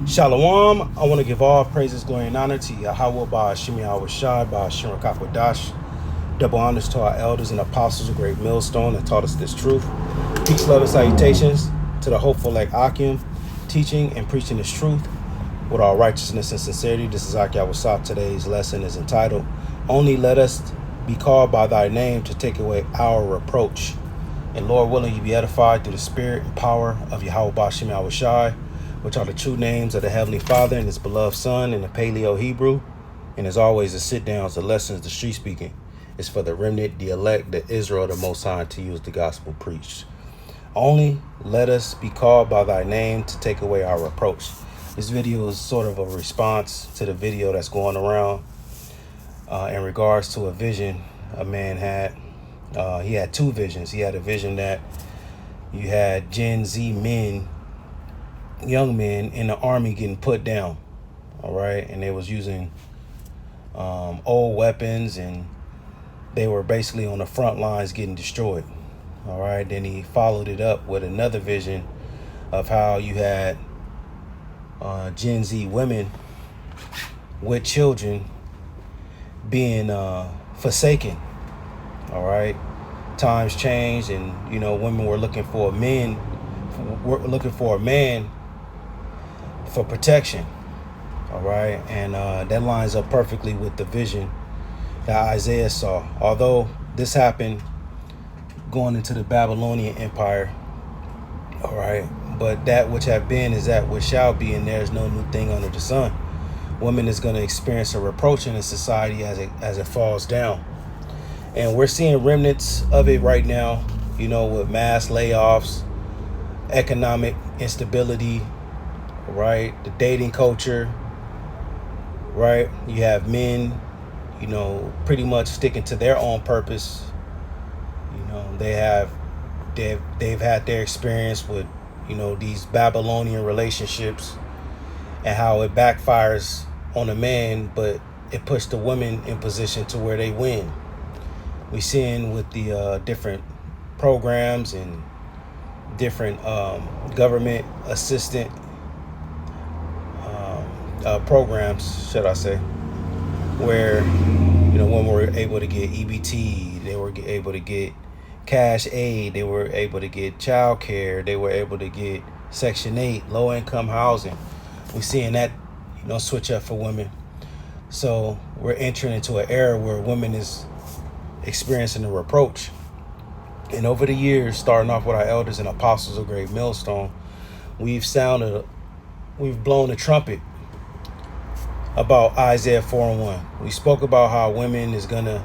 Shalom. I want to give all praises, glory, and honor to Yahweh by Shemi Awashai by Shimon Kakwadash. Double honors to our elders and apostles of Great Millstone that taught us this truth. Peace, love, and salutations to the hopeful like Akim, teaching and preaching this truth with all righteousness and sincerity. This is Aki Awasap. Today's lesson is entitled, Only Let Us Be Called by Thy Name to Take Away Our Reproach. And Lord willing, you be edified through the spirit and power of Yahweh by Shemi Awashai, which are the true names of the Heavenly Father and His beloved Son in the Paleo Hebrew. And as always, the sit-downs, the lessons, the street speaking is for the remnant, the elect, the Israel, the Most High, to use the gospel preached. Only let us be called by thy name to take away our reproach. This video is sort of a response to the video that's going around in regards to a vision a man had. He had two visions. He had a vision that you had Gen Z men, young men in the army getting put down, all right, and they was using old weapons, and they were basically on the front lines getting destroyed, all right. Then he followed it up with another vision of how you had Gen Z women with children being forsaken, all right. Times changed, and women were looking for a man for protection, all right. And that lines up perfectly with the vision that Isaiah saw. Although this happened going into the Babylonian Empire, all right, but that which have been is that which shall be, and there is no new thing under the sun. Women is going to experience a reproach in the society as it falls down, and we're seeing remnants of it right now, with mass layoffs, economic instability, right? The dating culture, right? You have men, pretty much sticking to their own purpose. They've had their experience with, these Babylonian relationships and how it backfires on a man, but it puts the women in position to where they win. We seeing with the different programs and different government assistant programs, should I say, where women were able to get EBT, they were able to get cash aid, they were able to get child care, they were able to get Section 8, low income housing. We're seeing that switch up for women. So we're entering into an era where women is experiencing a reproach. And over the years, starting off with our elders and apostles of Great Millstone, we've blown the trumpet about Isaiah 4:1. We spoke about how women is gonna,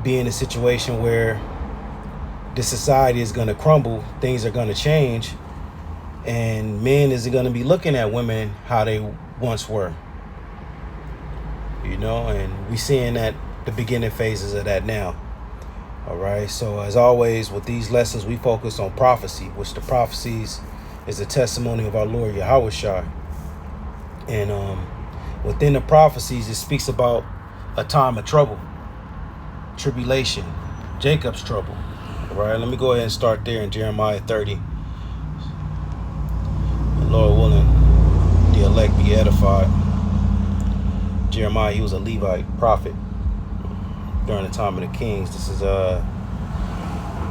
be in a situation where the society is gonna crumble, things are gonna change, and men is gonna be looking at women how they once were. And we seeing that the beginning phases of that now. All right. So as always, with these lessons, we focus on prophecy, which the prophecies is a testimony of our Lord Yahushua. And within the prophecies, it speaks about a time of trouble, tribulation, Jacob's trouble. All right. Let me go ahead and start there in Jeremiah 30. And Lord willing, the elect be edified. Jeremiah, he was a Levite prophet during the time of the kings. This is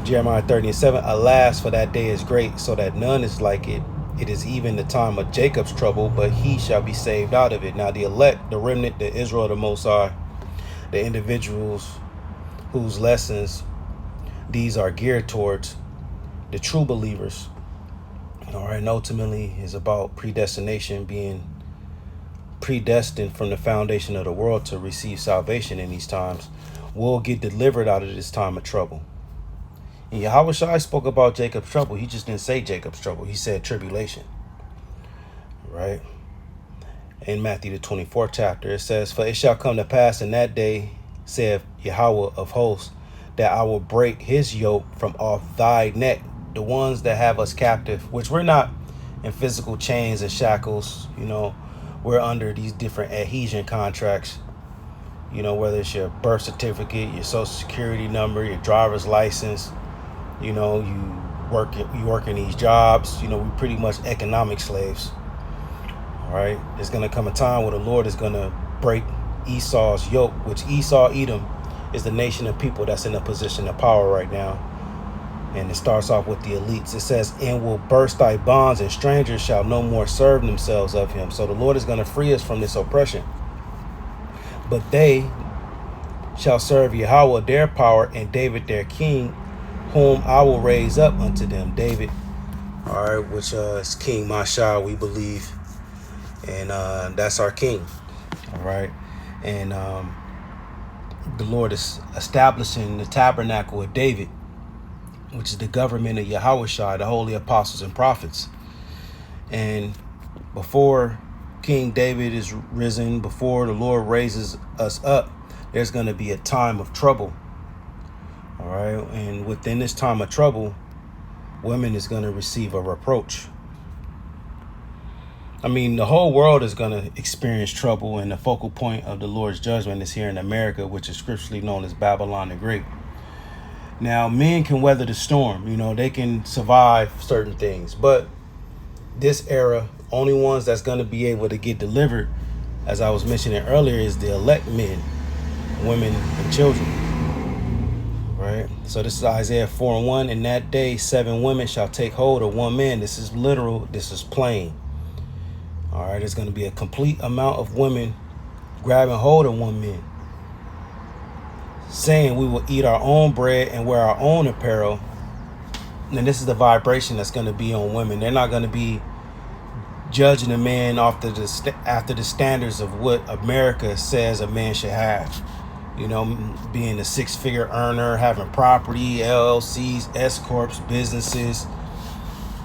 Jeremiah 30:7. Alas, for that day is great, so that none is like it. It is even the time of Jacob's trouble, but he shall be saved out of it. Now the elect, the remnant, the Israel, the Most High, the individuals whose lessons these are geared towards, the true believers. All right, and ultimately is about predestination, being predestined from the foundation of the world to receive salvation in these times, will get delivered out of this time of trouble. And Yahushua spoke about Jacob's trouble. He just didn't say Jacob's trouble. He said tribulation, right? In Matthew the 24th chapter, it says, For it shall come to pass in that day, saith Yahweh of hosts, that I will break his yoke from off thy neck, the ones that have us captive, which we're not in physical chains and shackles, we're under these different adhesion contracts, whether it's your birth certificate, your social security number, your driver's license, you working these jobs, we pretty much economic slaves. All right. There's going to come a time where the Lord is going to break Esau's yoke, which Esau, Edom, is the nation of people that's in a position of power right now. And it starts off with the elites. It says, and will burst thy bonds, and strangers shall no more serve themselves of him. So the Lord is going to free us from this oppression. But they shall serve Yahweh their power, and David their king, whom I will raise up unto them. David, all right, which is King Mashah, we believe. And that's our king. All right. And the Lord is establishing the tabernacle of David, which is the government of Yahushua, the holy apostles and prophets. And before King David is risen, before the Lord raises us up, there's going to be a time of trouble. All right. And within this time of trouble, women is going to receive a reproach. I mean, the whole world is going to experience trouble, and the focal point of the Lord's judgment is here in America, which is scripturally known as Babylon the Great. Now, men can weather the storm. You know, they can survive certain things. But this era, only ones that's going to be able to get delivered, as I was mentioning earlier, is the elect men, women, and children. Right? So this is Isaiah 4:1. In that day, 7 women shall take hold of one man. This is literal. This is plain. All right, there's going to be a complete amount of women grabbing hold of one man, saying we will eat our own bread and wear our own apparel. And this is the vibration that's going to be on women. They're not going to be judging a man after the standards of what America says a man should have. You know, being a 6-figure earner, having property, LLCs, S corps, businesses,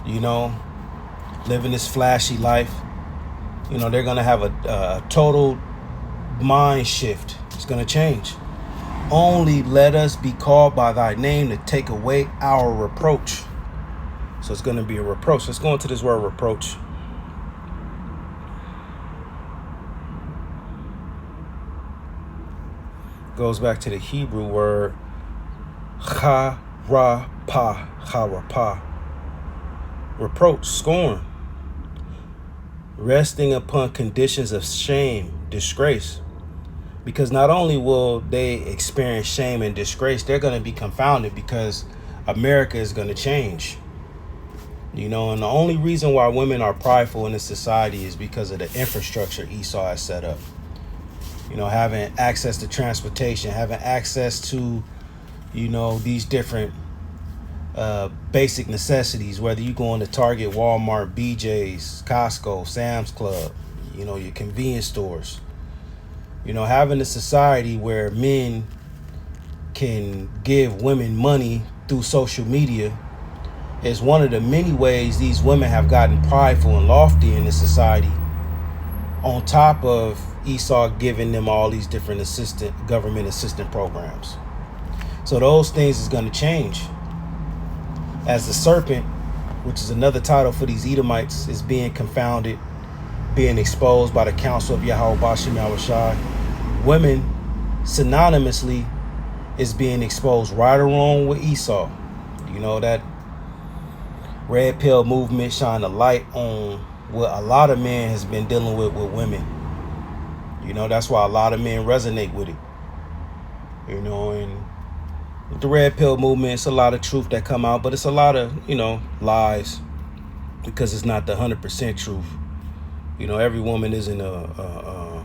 you know, living this flashy life. You know, they're going to have a total mind shift. It's going to change. Only let us be called by thy name to take away our reproach. So it's going to be a reproach. Let's go into this word reproach. Goes back to the Hebrew word harapah. Reproach, scorn. Resting upon conditions of shame, disgrace. Because not only will they experience shame and disgrace, they're going to be confounded because America is going to change. You know, and the only reason why women are prideful in this society is because of the infrastructure Esau has set up. You know, having access to transportation, having access to, you know, these different basic necessities, whether you go into Target, Walmart, BJ's, Costco, Sam's Club, you know, your convenience stores. You know, having a society where men can give women money through social media is one of the many ways these women have gotten prideful and lofty in this society, on top of Esau giving them all these different government assistant programs. So those things is going to change. As the serpent, which is another title for these Edomites, is being confounded, being exposed by the counsel of Yahweh Bashem Yahushai, women synonymously is being exposed right along with Esau. You know, that red pill movement shine a light on what a lot of men has been dealing with women. You know, that's why a lot of men resonate with it. You know, and with the red pill movement, it's a lot of truth that come out, but it's a lot of, you know, lies, because it's not the 100% truth. You know, every woman isn't a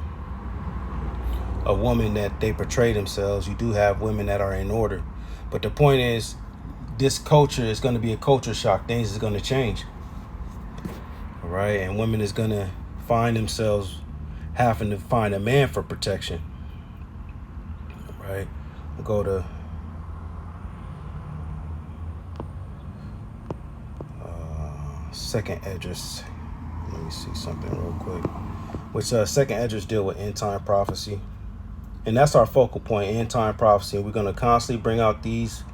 woman that they portray themselves. You do have women that are in order, but the point is, this culture is going to be a culture shock. Things is going to change. All right, and women is going to find themselves having to find a man for protection. All right, we'll go to Second Esdras. Let me see something real quick. Which Second Esdras deal with end time prophecy, and that's our focal point, end time prophecy. And we're going to constantly bring out these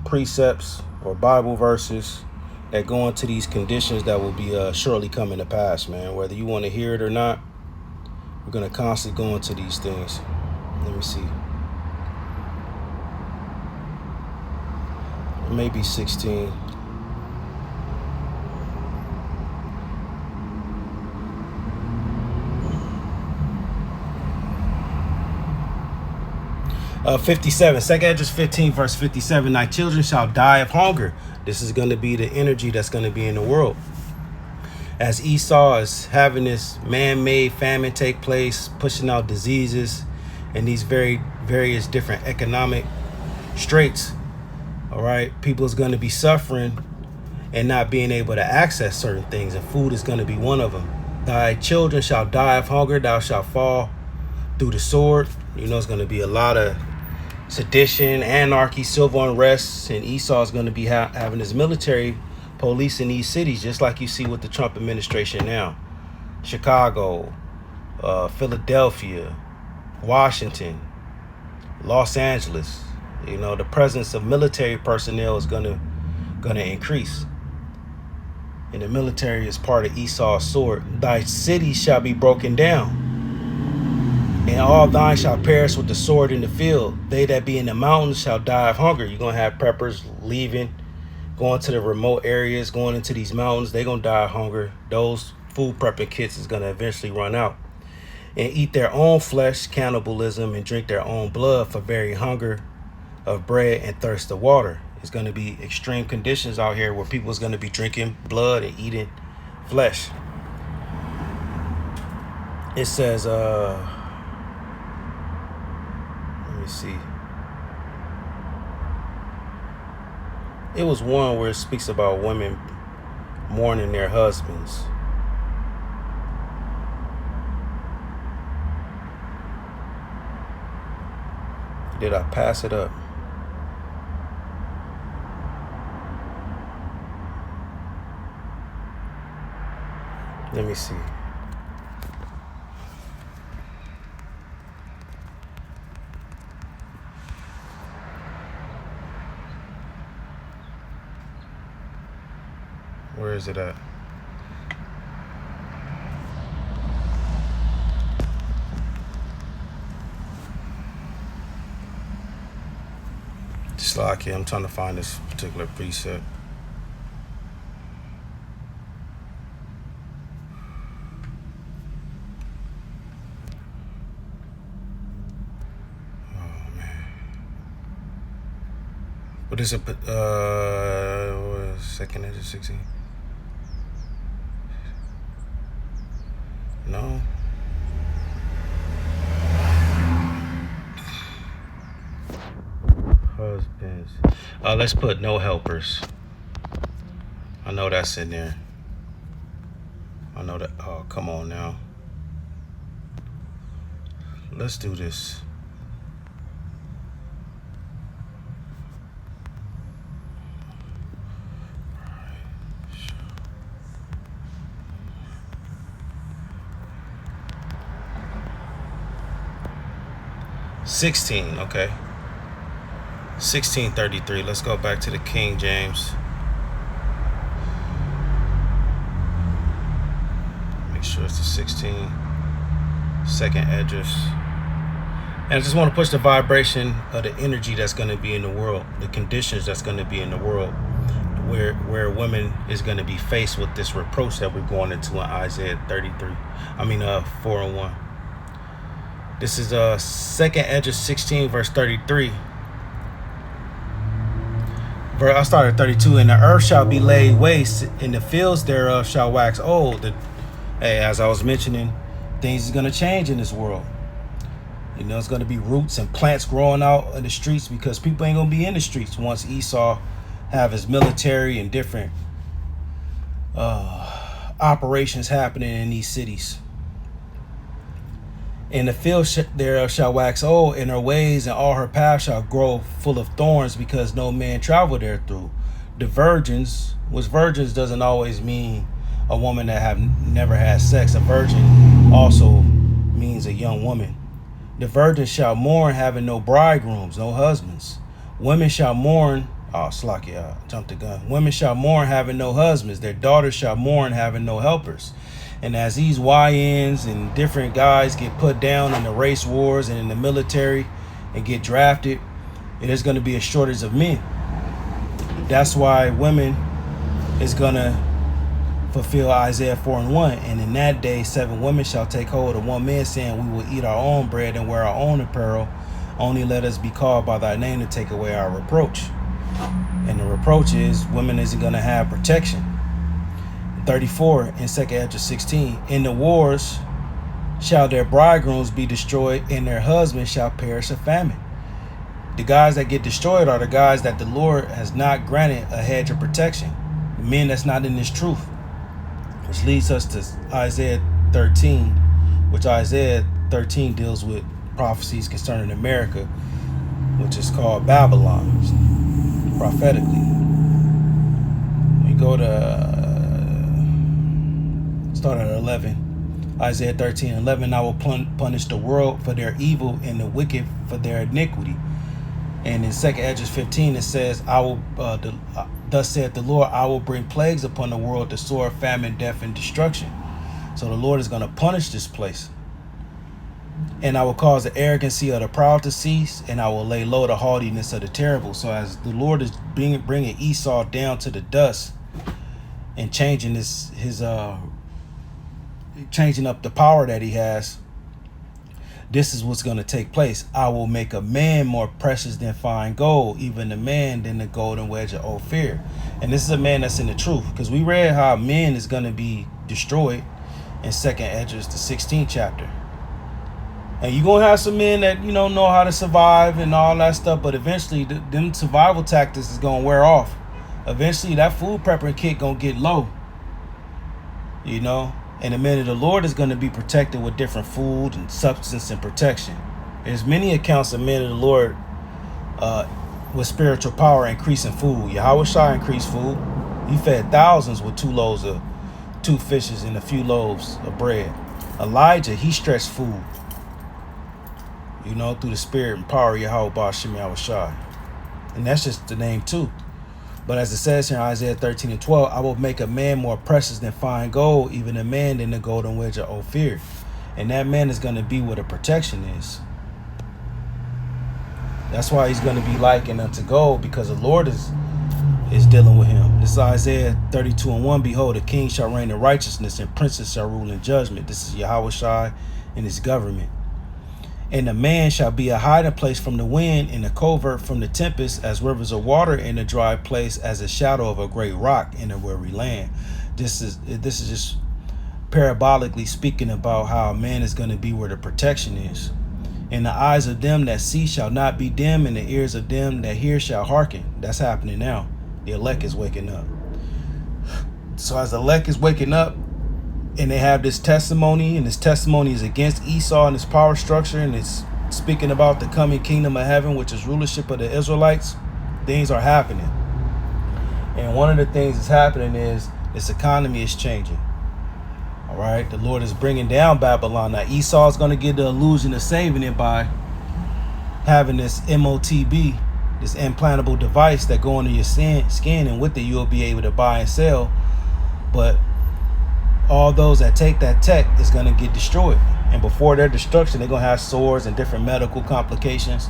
precepts or Bible verses that go into these conditions that will be surely coming to pass, man. Whether you want to hear it or not, we're going to constantly go into these things. Let me see. Maybe 16. 57, second address 15, verse 57. Thy children shall die of hunger. This is going to be the energy that's going to be in the world. As Esau is having this man-made famine take place, pushing out diseases and these various different economic straits, all right, people is going to be suffering and not being able to access certain things, and food is going to be one of them. Thy children shall die of hunger, thou shalt fall through the sword. You know, it's going to be a lot of sedition, anarchy, civil unrest, and Esau is going to be having his military police in these cities, just like you see with the Trump administration now. Chicago, Philadelphia, Washington, Los Angeles. You know, the presence of military personnel is gonna increase. And the military is part of Esau's sword. Thy city shall be broken down, and all thine shall perish with the sword in the field. They that be in the mountains shall die of hunger. You're gonna have preppers leaving, going to the remote areas, going into these mountains. They're gonna die of hunger. Those food prepping kits is gonna eventually run out. And eat their own flesh, cannibalism, and drink their own blood, for very hunger of bread and thirst of water. It's going to be extreme conditions out here where people is going to be drinking blood and eating flesh. It says, let me see. It was one where it speaks about women mourning their husbands. Did I pass it up? Let me see. Where is it at? Slocky, I'm trying to find this particular precept. Oh man. What is it? Second edge of 16. No. Husbands. Let's put no helpers. I know that's in there. I know that. Oh, come on now. Let's do this. $16, okay. 1633. Let's go back to the King James. Make sure it's the 16. Second address. And I just want to push the vibration of the energy that's going to be in the world, the conditions that's going to be in the world, where women is going to be faced with this reproach that we're going into in Isaiah 4:1. This is second address 16, verse 33. I started 32. And the earth shall be laid waste, and the fields thereof shall wax old. Hey, as I was mentioning, things is going to change in this world. You know, it's going to be roots and plants growing out in the streets, because people ain't going to be in the streets once Esau have his military and different operations happening in these cities. And the field thereof shall wax old, and her ways and all her paths shall grow full of thorns, because no man travel there through. The virgins, which virgins doesn't always mean a woman that have never had sex. A virgin also means a young woman. The virgins shall mourn, having no bridegrooms, no husbands. Women shall mourn. Oh, Slocky, I jumped the gun. Women shall mourn, having no husbands. Their daughters shall mourn, having no helpers. And as these YNs and different guys get put down in the race wars and in the military and get drafted, there's going to be a shortage of men. That's why women is going to fulfill Isaiah 4:1. And in that day, 7 women shall take hold of one man, saying, we will eat our own bread and wear our own apparel Only let us be called by thy name to take away our reproach. And the reproach is women isn't going to have protection. 34 in 2nd Ezra 16. In the wars shall their bridegrooms be destroyed, and their husbands shall perish of famine. The guys that get destroyed are the guys that the Lord has not granted a hedge of protection. The men that's not in this truth. Which leads us to Isaiah 13, which Isaiah 13 deals with prophecies concerning America, which is called Babylon, prophetically. We go to start at 11. Isaiah 13:11. I will punish the world for their evil and the wicked for their iniquity. And in 2nd Ezra 15 it says, I will thus saith the Lord, I will bring plagues upon the world, the sword, famine, death, and destruction. So the Lord is going to punish this place. And I will cause the arrogancy of the proud to cease, and I will lay low the haughtiness of the terrible. So as the Lord is bringing Esau down to the dust and changing changing up the power that he has, this is what's going to take place. I will make a man more precious than fine gold, even a man than the golden wedge of Ophir. And this is a man that's in the truth, because we read how men is going to be destroyed in 2nd Ezra, the 16th chapter. And you're going to have some men that, know how to survive and all that stuff, but eventually them survival tactics is going to wear off. Eventually that food prepping kit going to get low, And the men of the Lord is going to be protected with different food and substance and protection. There's many accounts of men of the Lord with spiritual power increasing food. Yahushua increased food. He fed thousands with 2 loaves of 2 fishes and a few loaves of bread. Elijah, he stretched food, through the spirit and power of Yahushua. And that's just the name too. But as it says here in Isaiah 13:12, I will make a man more precious than fine gold, even a man than the golden wedge of Ophir. And that man is going to be where the protection is. That's why he's going to be likened unto gold, because the Lord is dealing with him. This is Isaiah 32:1. Behold, a king shall reign in righteousness, and princes shall rule in judgment. This is Yahushua and his government. And a man shall be a hiding place from the wind, and a covert from the tempest, as rivers of water in a dry place, as a shadow of a great rock in a weary land. This is just parabolically speaking about how a man is going to be where the protection is. And the eyes of them that see shall not be dim, and the ears of them that hear shall hearken. That's happening now. The elect is waking up. So as the elect is waking up, and they have this testimony, and this testimony is against Esau and his power structure, and it's speaking about the coming kingdom of heaven, which is rulership of the Israelites, things are happening. And one of the things that's happening is this economy is changing. All right, the Lord is bringing down Babylon. Now Esau is going to get the illusion of saving it by having this MOTB, this implantable device that go under your skin, and with it you'll be able to buy and sell. But all those that take that tech is going to get destroyed. And before their destruction, they're going to have sores and different medical complications.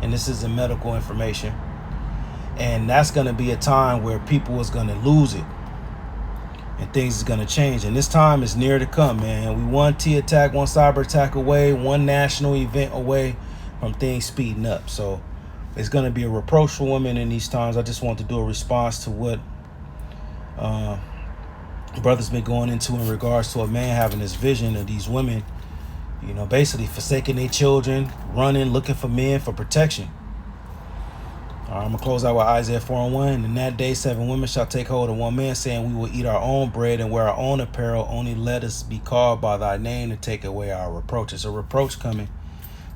And this is the medical information. And that's going to be a time where people is going to lose it. And things is going to change. And this time is near to come, man. We one T-attack, one cyber attack away, one national event away from things speeding up. So it's going to be a reproach for women in these times. I just want to do a response to what brothers been going into in regards to a man having this vision of these women, basically forsaking their children, running, looking for men for protection. All right, I'm going to close out with Isaiah 4:1. In that day, 7 women shall take hold of one man, saying, we will eat our own bread and wear our own apparel. Only let us be called by thy name to take away our reproach. It's a reproach coming.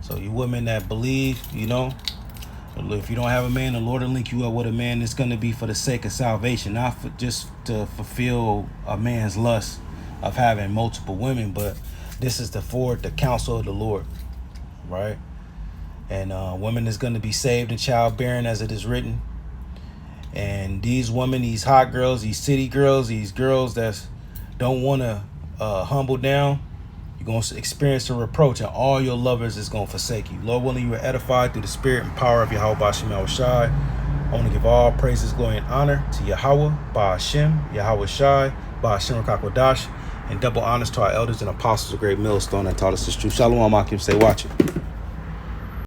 So you women that believe, if you don't have a man, the Lord will link you up with a man that's going to be for the sake of salvation, not for just to fulfill a man's lust of having multiple women, but this is for the counsel of the Lord, right? And women is going to be saved in childbearing, as it is written. And these women, these hot girls, these city girls, these girls that don't want to humble down, you're going to experience a reproach, and all your lovers is going to forsake you. Lord willing, you are edified through the spirit and power of Yahweh Ba'Shem Shai. I want to give all praises, glory, and honor to Yahweh Ba'Shem, Yahweh Shai, Ba'Shem Rakakwadash, and double honors to our elders and apostles of great millstone that taught us this truth. Shalom, Akim, say watch it.